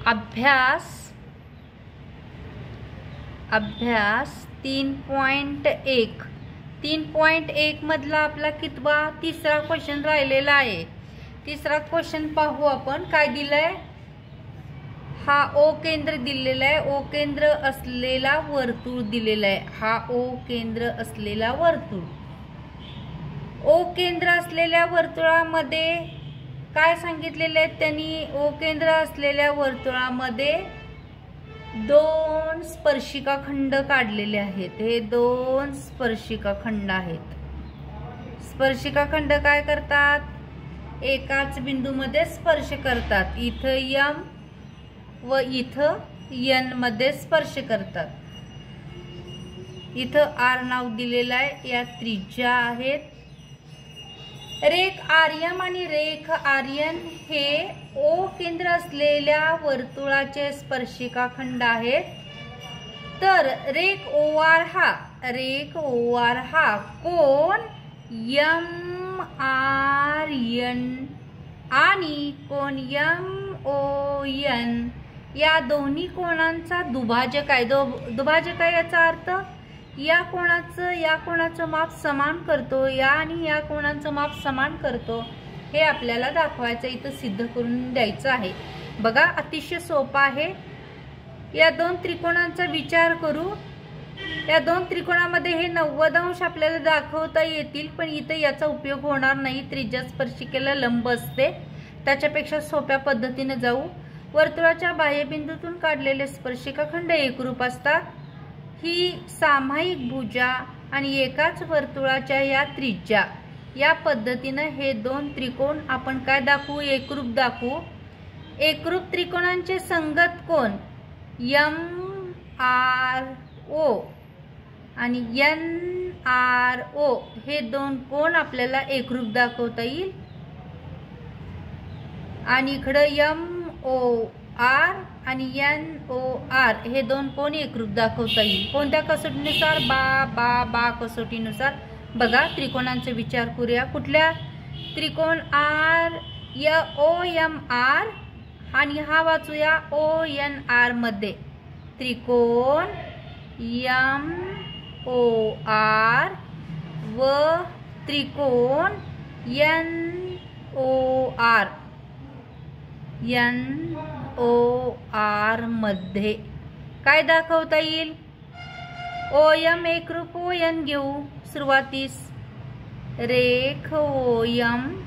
अभ्यास 3.1 3.1 मधला आपला कितवा तिसरा क्वेश्चन राहिलेला आहे। तिसरा क्वेश्चन पाहू आपण काय दिलंय। हा ओ केंद्र दिलेला आहे, ओ केंद्र असलेला वर्तुळ दिलेला आहे। हा ओ केंद्र असलेला वर्तुळ, ओ केंद्र असलेल्या वर्तुळामध्ये काय सांगितलेले आहे त्यांनी। ओ केंद्र असलेल्या वर्तुळामध्ये 2 स्पर्शिका खंड काढलेले आहेत। हे 2 स्पर्शिका खंड आहेत। स्पर्शिका खंड काय करतात, एकाच बिंदूमध्ये स्पर्श करतात। इथं यम व इथं एन मध्ये स्पर्श करतात। इथं आर नाव दिलेलं आहे, या त्रिज्या आहेत। रेख आर्यम आणि रेख आर्यन हे ओ केंद्र असलेल्या वर्तुळाचे स्पर्शिका खंड आहेत। तर रेख ओआर हा कोन एम आर एन आणि कोन एम ओ एन या दोन्ही कोणांचा दुभाजक आहे। दुभाजक आहे याचा अर्थ या कोणाचं माप समान करतो, या आणि या कोणाचं माप समान करतो। हे आपल्याला दाखवायचं, इथं सिद्ध करून द्यायचं आहे। बघा अतिशय सोपं आहे। या 2 त्रिकोणांचा विचार करू। या 2 त्रिकोणामध्ये हे 90 अंश आपल्याला दाखवता येतील, पण इथं याचा उपयोग होणार नाही। त्रिज्या स्पर्शिकेला लंब असते, त्याच्यापेक्षा सोप्या पद्धतीने जाऊ। वर्तुळाच्या बाह्यबिंदूतून काढलेले स्पर्शिका खंड एकरूप असतात। ही सामायिक भुजा आणि एकाच वर्तुळाच्या या त्रिज्या, या पद्धतीने हे 2 त्रिकोण आपण काय दाखवू, एकरूप दाखवू। एकरूप त्रिकोणांचे संगत कोण एम आर ओ आणि एन आर ओ हे 2 कोण आपल्याला एकरूप दाखवता येईल। आणि इकडे एम ओ आर आणि एन ओ आर हे 2 कोण एकरूप दाखवता येईल। कोणत्या कसोटीनुसार, बा कसोटीनुसार। बघा त्रिकोणांचा विचार करूया। कुठल्या त्रिकोण आर ओ एम आर आणि हा वाचूया ओ एन आर मध्ये। त्रिकोण एम ओ आर व त्रिकोण एन ओ आर मध्ये काय दाखवता येईल। ओ एम एकरूप ओ एन घेऊ सुरुवातीस। रेख ओ एम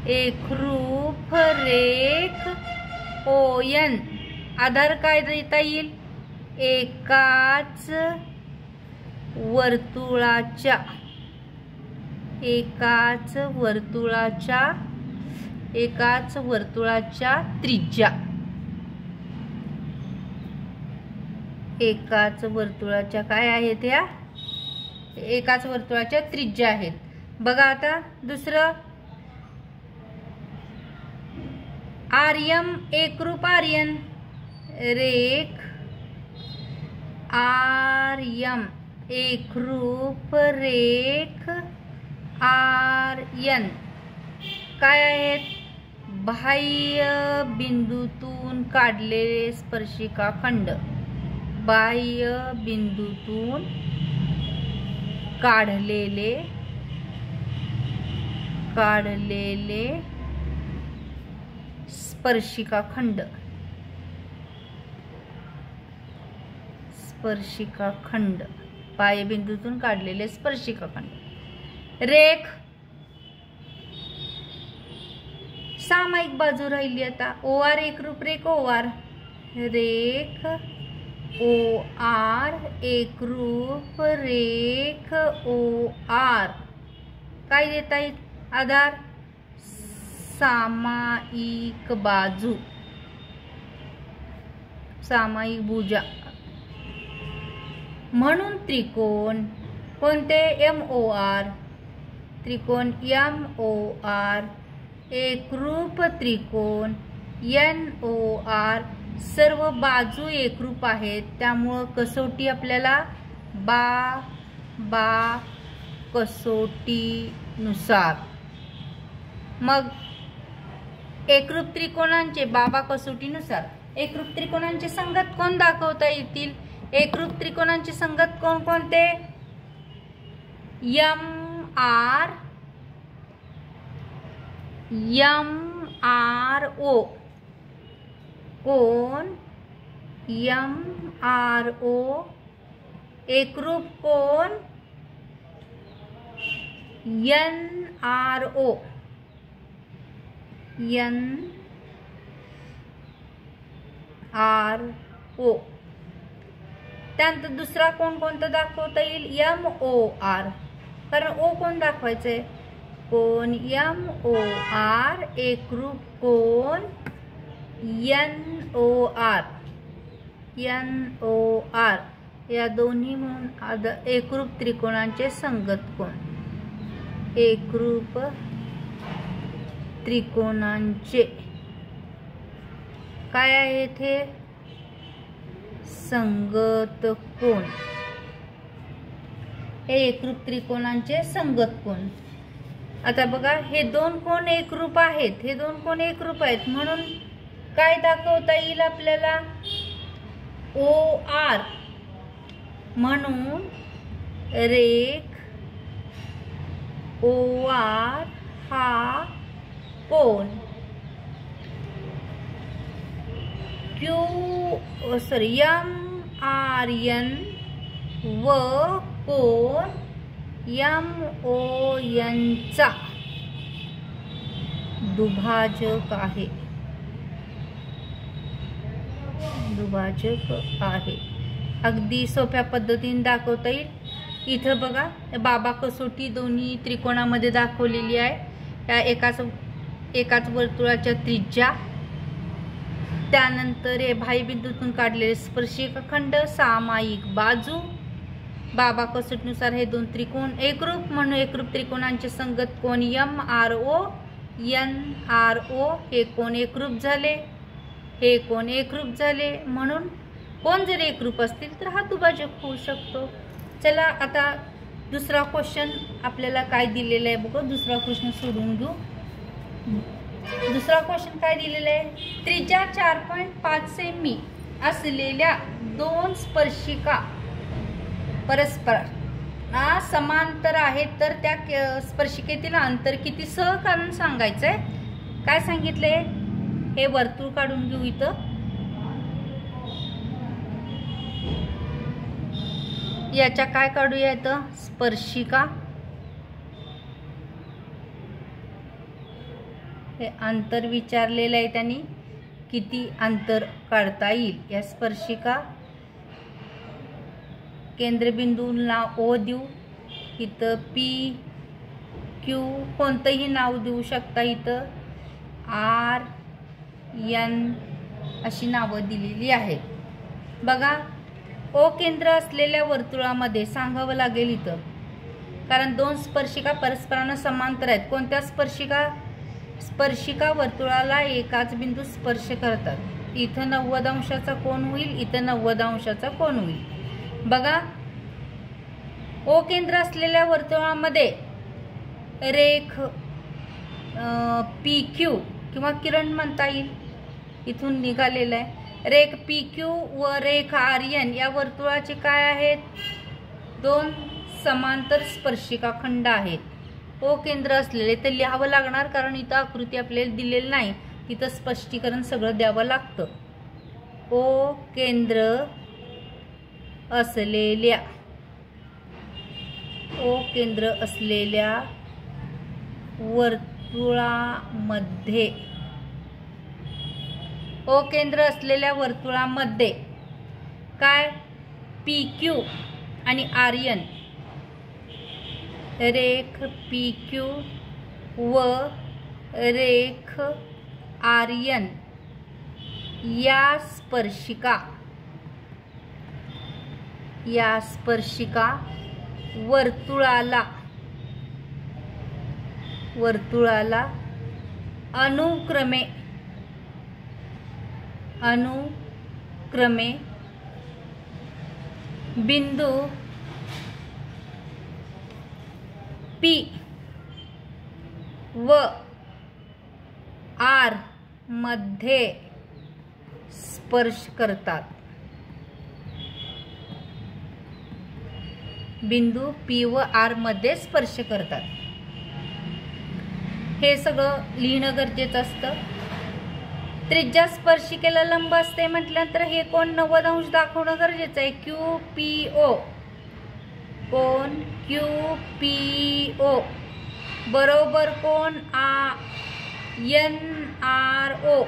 एकरूप रेख ओ एन। आधार काय देता येईल, एकाच वर्तुळाच्या त्रिज्या, एकाच वर्तुळाच्या काय आहेत, या एकाच वर्तुळाच्या त्रिज्या आहेत। बघा आता दुसरं, आर्यम एकरूप आर्यन। रेख आर्यम एकरूप रेख आर्यन काय आहेत, बाह्य बिंदूतून काढलेले स्पर्शिका खंड। बाह्य बिंदूतून काढलेले स्पर्शिका खंड। बाह्य बिंदूतून काढलेले स्पर्शिका खंड। रेख सामायिक बाजू राहिली आता। ओ आर एकरूप रेख ओ आर। रेख ओ आर एकरूप रेख ओ आर काय देता येईल आधार, सामायिक बाजू, सामायिक भुजा। म्हणून त्रिकोण कोणते एम ओ आर, त्रिकोण एम ओ आर एकरूप त्रिकोण एन ओ आर सर्व बाजू एकरूप आहेत। त्यामुळे कसोटी आपल्याला बा कसोटीनुसार। मग एकरूप त्रिकोणांचे बाबा कसोटीनुसार एकरूप त्रिकोणांचे संगत कोण दाखवता येतील? एकरूप त्रिकोणांचे संगत कोणकोणते? एम आर ओ कोण एम आर ओ, एकरूप कोण एन आर ओ त्यानंतर दुसरा कोण कोणता दाखवता येईल? एम ओ आर, कारण ओ कोण दाखवायचंय? कोण एम ओ आर, एकरूप कोण एन ओ आर, या दोन्ही म्हणून एकरूप त्रिकोणांचे संगत कोण? एकरूप त्रिकोणांचे काय आहेत हे? संगत कोण. हे एकरूप त्रिकोणांचे संगत कोण. आता बघा, हे दोन कोण एकरूप आहेत, हे दोन कोण एकरूप आहेत म्हणून काय दाखवता येईल आपल्याला? ओ आर, म्हणून रेख ओ आर हा कोण एम आर एन व कोण एम ओ एन चा दुभाजक आहे. अगदी सोप्या पद्धतीने दाखवता येईल. इथं बघा, बाबा कसोटी दोन्ही त्रिकोणामध्ये दाखवलेली आहे. त्या एकाच वर्तुळाच्या त्रिज्या, त्यानंतर हे भाईबिंदूतून काढलेले स्पर्शिकाखंड, सामायिक बाजू. बाबा कसोटीनुसार हे दोन त्रिकोण एकरूप, म्हणून एकरूप त्रिकोणांचे संगत कोण M R O N R O, हे कोण एकरूप झाले, हे कोण एकरूप झाले. म्हणून कोण जर एकरूप असतील तर हा दुभाजक होऊ शकतो. चला आता दुसरा क्वेश्चन आपल्याला काय दिलेला आहे बघू. दुसरा क्वेश्चन सोडून घेऊ. दुसरा क्वेश्चन काय दिलेला आहे? त्रिज्या 4.5 सेमी असलेल्या दोन स्पर्शिका परस्पर समांतर आहेत तर त्या स्पर्शिकेतील अंतर किती? सहकारण सांगायचंय. काय सांगितलंय? हे वर्तुळ काढून घेऊ. इथं याच्या काय काढूया? इथं स्पर्शिका. हे अंतर विचारलेलं आहे त्यांनी, किती अंतर काढता येईल. या स्पर्शिका केंद्रबिंदूला ओ देऊ. इथं पी क्यू कोणतंही नाव देऊ शकता. इथं आर एन अशी नावं दिलेली आहेत. बघा, ओ केंद्र असलेल्या वर्तुळामध्ये सांगावं लागेल इथं, कारण दोन स्पर्शिका परस्परांना समांतर आहेत. कोणत्या स्पर्शिका? स्पर्शिका वर्तुळाला एकाच बिंदू स्पर्श करतात. इथं 90 अंशाचा कोन होईल, इथं 90 अंशाचा कोन होईल. बघा, ओ केंद्र असलेल्या वर्तुळामध्ये रेख पी क्यू किंवा किरण म्हणता येईल, इथून निघालेलं आहे. रेख पी क्यू व रेख आर एन या वर्तुळाचे काय आहेत? दोन समांतर स्पर्शिकाखंड आहेत. ओ केंद्र असलेले ते लिहावं लागणार, कारण इथं आकृती आपल्याला दिलेली नाही, तिथं स्पष्टीकरण सगळं द्यावं लागतं. ओ केंद्र असलेल्या वर्तुळामध्ये, ओ केंद्र असलेल्या वर्तुळामध्ये काय? पी क्यू आणि आर एन, रेख पी क्यू व रेख आर एन या स्पर्शिका वर्तुळाला अनुक्रमे बिंदू पी व आर मध्ये स्पर्श करतात. बिंदू P व R मध्ये स्पर्श करतात. हे सगळं लिहिणं गरजेचं असतं. त्रिज्या स्पर्शिकेला लंब असते म्हटल्यानंतर हे कोण 90 अंश दाखवणं गरजेचं आहे. QPO कोण QPO बरोबर कोण NRO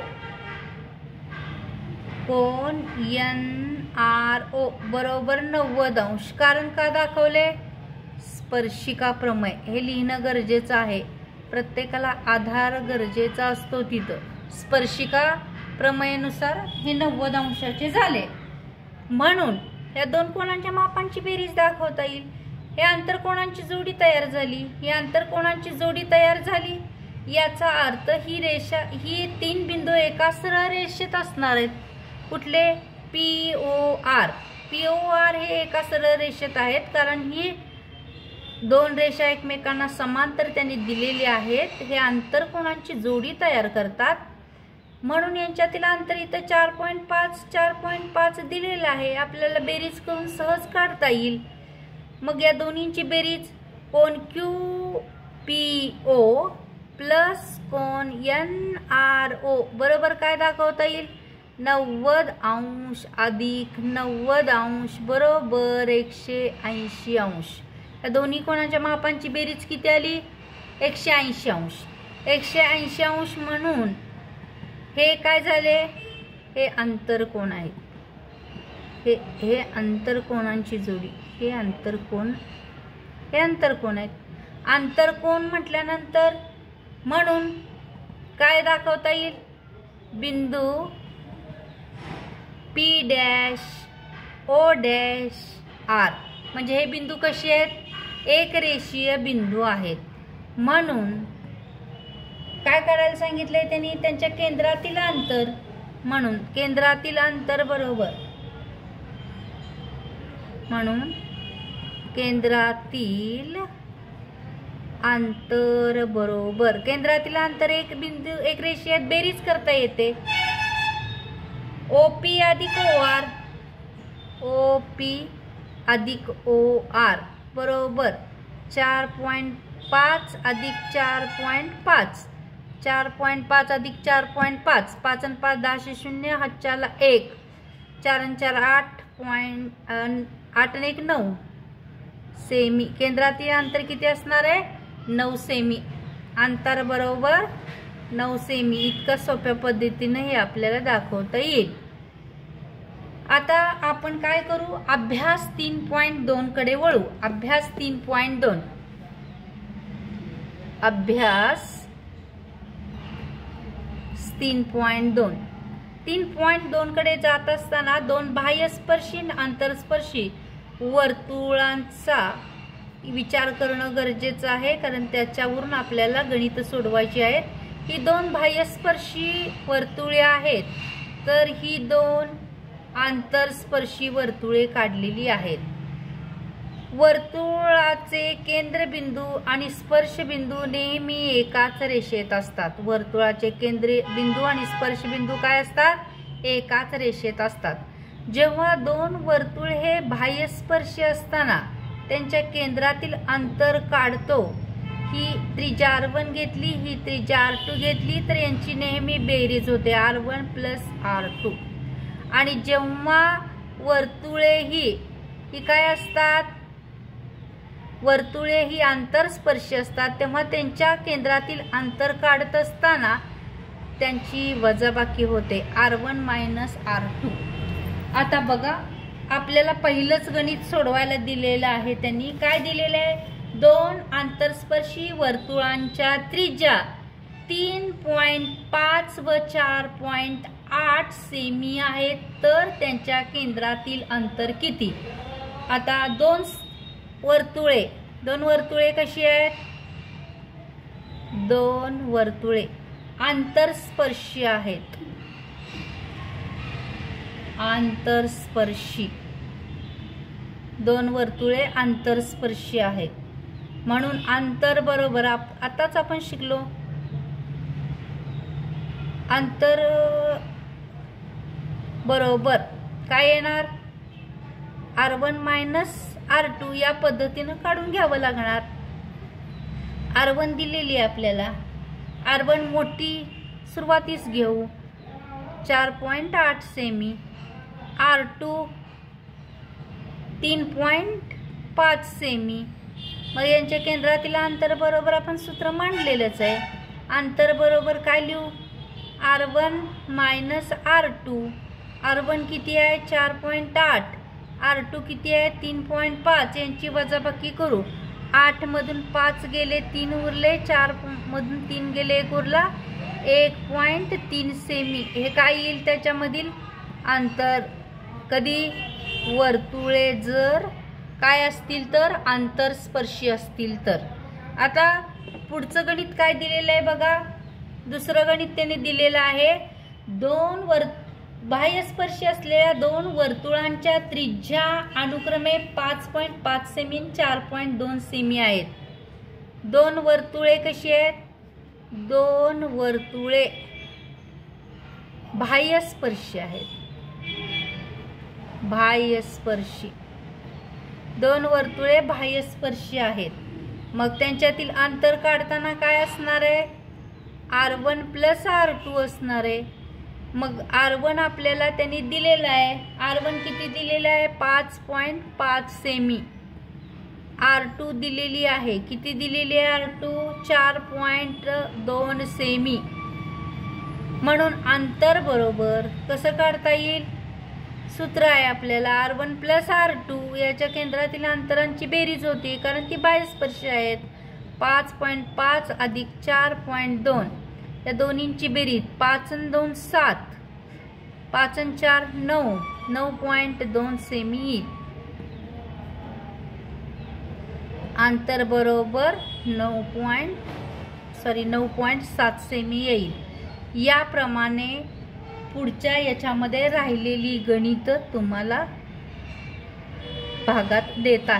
कोण NRO बरोबर 90 अंश. कारण का दाखवले? स्पर्शिका प्रमेय हे लिहिणं गरजेचं आहे. प्रत्येकाला आधार गरजेचा असतो तिथं. स्पर्शिका प्रमेयानुसार हे 90 अंशाचे झाले. म्हणून या दोन कोणांच्या मापांची बेरीज दाखवता येईल. हे आंतरकोणांची जोडी तयार झाली. ही आंतरकोणांची जोडी तयार झाली याचा अर्थ ही रेषा, ही तीन बिंदू एका सरळ रेषेत असणार आहेत. कुठले? POR. POR हे एका सरळ रेषेत आहेत कारण ही दोन रेषा एकमेकांना समांतर त्यांनी दिलेली आहेत. हे आंतरकोणांची जोडी तयार करतात. म्हणून यांच्यातील अंतर इथं 4.5 दिलेलं आहे. आपल्याला बेरीज करून सहज काढता येईल. मग या दोन्हींची बेरीज कोण QPO प्लस कोण NRO बरोबर काय दाखवता येईल? 90 अंश अधिक 90 अंश बरोबर 180 अंश. या दोन्ही कोणाच्या मापांची बेरीज किती आली? 180 अंश. 180 अंश म्हणून हे काय झाले? हे आंतरकोण आहेत. हे आंतरकोणांची जोडी. हे आंतरकोण आहेत. आंतरकोण म्हटल्यानंतर म्हणून काय दाखवता येईल? बिंदू P', O', R म्हणजे हे बिंदू कसे आहेत? एक रेषीय बिंदू आहेत. म्हणून काय करायला सांगितलंय त्यांनी? त्यांच्या केंद्रातील अंतर. म्हणून केंद्रातील अंतर बरोबर केंद्रातील अंतर एक बिंदू एक रेषेत बेरीज करता येते. OP अधिक OR बरोबर 4.5 अधिक 4.5. 4.5 अधिक 4.5. 5 आणि 5 10 0 हातच्याला 1. 4 आणि 4 8. 8 आणि 1 9 सेमी. केंद्रातील अंतर किती असणार आहे? 9 सेमी. अंतर बरोबर 9 सेमी. इतकं सोप्या पद्धतीने हे आपल्याला दाखवता येईल. आता आपण काय करू? अभ्यास 3.2 कडे वळू. अभ्यास 3.2. अभ्यास 3.2. 3.2 कडे जात असताना दोन बाह्यस्पर्शी आणि आंतरस्पर्शी वर्तुळांचा विचार करणं गरजेचं आहे कारण त्याच्यावरून आपल्याला गणित सोडवायची आहेत. ही दोन बाह्यस्पर्शी वर्तुळे आहेत तर ही दोन आंतरस्पर्शी वर्तुळे काढलेली आहेत. वर्तुळाचे केंद्रबिंदू आणि स्पर्शबिंदू नेहमी एकाच रेषेत असतात. वर्तुळाचे केंद्रबिंदू आणि स्पर्शबिंदू काय असतात? एकाच रेषेत असतात. जेव्हा दोन वर्तुळ हे बाह्यस्पर्शी असताना त्यांच्या केंद्रातील अंतर काढतो, ही त्रिज्या R1 घेतली, ही त्रिज्या R2 घेतली तर यांची नेहमी बेरीज होते R1 प्लस R2. आणि जेव्हा वर्तुळे ही काय असतात? वर्तुळे ही आंतरस्पर्शी असतात तेव्हा त्यांच्या केंद्रातील अंतर काढत असताना त्यांची वजाबाकी होते R1 मायनस R2. आता बघा आपल्याला पहिलंच गणित सोडवायला दिलेलं आहे. त्यांनी काय दिलेलं आहे? दोन आंतरस्पर्शी वर्तुळांच्या त्रिज्या 3.5 व 4.8 सेमी आहेत तर त्यांच्या केंद्रातील अंतर किती? आता दोन वर्तुळे कशी आहेत? दोन वर्तुळे आंतरस्पर्शी आहेत. आंतरस्पर्शी दोन वर्तुळे आंतरस्पर्शी आहेत म्हणून अंतर बरोबर आताच आपण शिकलो. अंतर बरोबर काय येणार, R1 मायनस R2 या पद्धतीनं काढून घ्यावं लागणार. R1 दिलेली आहे आपल्याला, R1 मोठी सुरुवातीस घेऊ 4.8 सेमी, R2 3.5 सेमी. मग यांच्या केंद्रातील अंतर बरोबर आपण सूत्र मांडलेलंच आहे. अंतर बरोबर काय लिहू, R1 मायनस R2. R1 किती आहे 4.8, R2 किती आहे 3.5. यांची वजाबाकी करू. 8 मधून 5 गेले 3 उरले, 4 मधून 3 गेले 1 उरला, 1.3 सेमी. हे काय येईल त्याच्यामधील अंतर. कधी वर्तुळे जर काय असतील तर आंतरस्पर्शी असतील तर. आता पुढचं गणित काय दिलेलं आहे बघा. दुसरं गणित त्याने दिलेलं आहे, बाह्यस्पर्शी असलेल्या दोन वर्तुळांच्या त्रिज्या अनुक्रमे 5.5 सेमी आणि 4.2 सेमी आहेत. दोन वर्तुळे कशी आहेत, दोन वर्तुळे बाह्यस्पर्शी आहेत. बाह्यस्पर्शी दोन वर्तुळे बाह्यस्पर्शी आहेत. मग त्यांच्यातील अंतर काढताना काय असणार आहे, R1 प्लस R2 असणार आहे. मग R1 आपल्याला त्यांनी दिलेला आहे, R1 किती दिलेला आहे 5.5 सेमी. R2 दिलेली आहे, किती दिलेली आहे R2 4.2 सेमी. म्हणून अंतर बरोबर कसं काढता येईल, सूत्र आहे आपल्याला R1 प्लस R2 याच्या केंद्रातील अंतरांची बेरीज होती, कारण ती बाह्यस्पर्शी आहेत. 5.5 अधिक 4.2 या दोन्हींची बेरीज 5 आणि 2 7, 5 आणि 4 9, 9.2 सेमी येईल. अंतर बरोबर 9.7 सेमी येईल. याप्रमाणे पुढच्या याच्यामध्ये राहिलेली गणित तुम्हाला भागात देत आहे.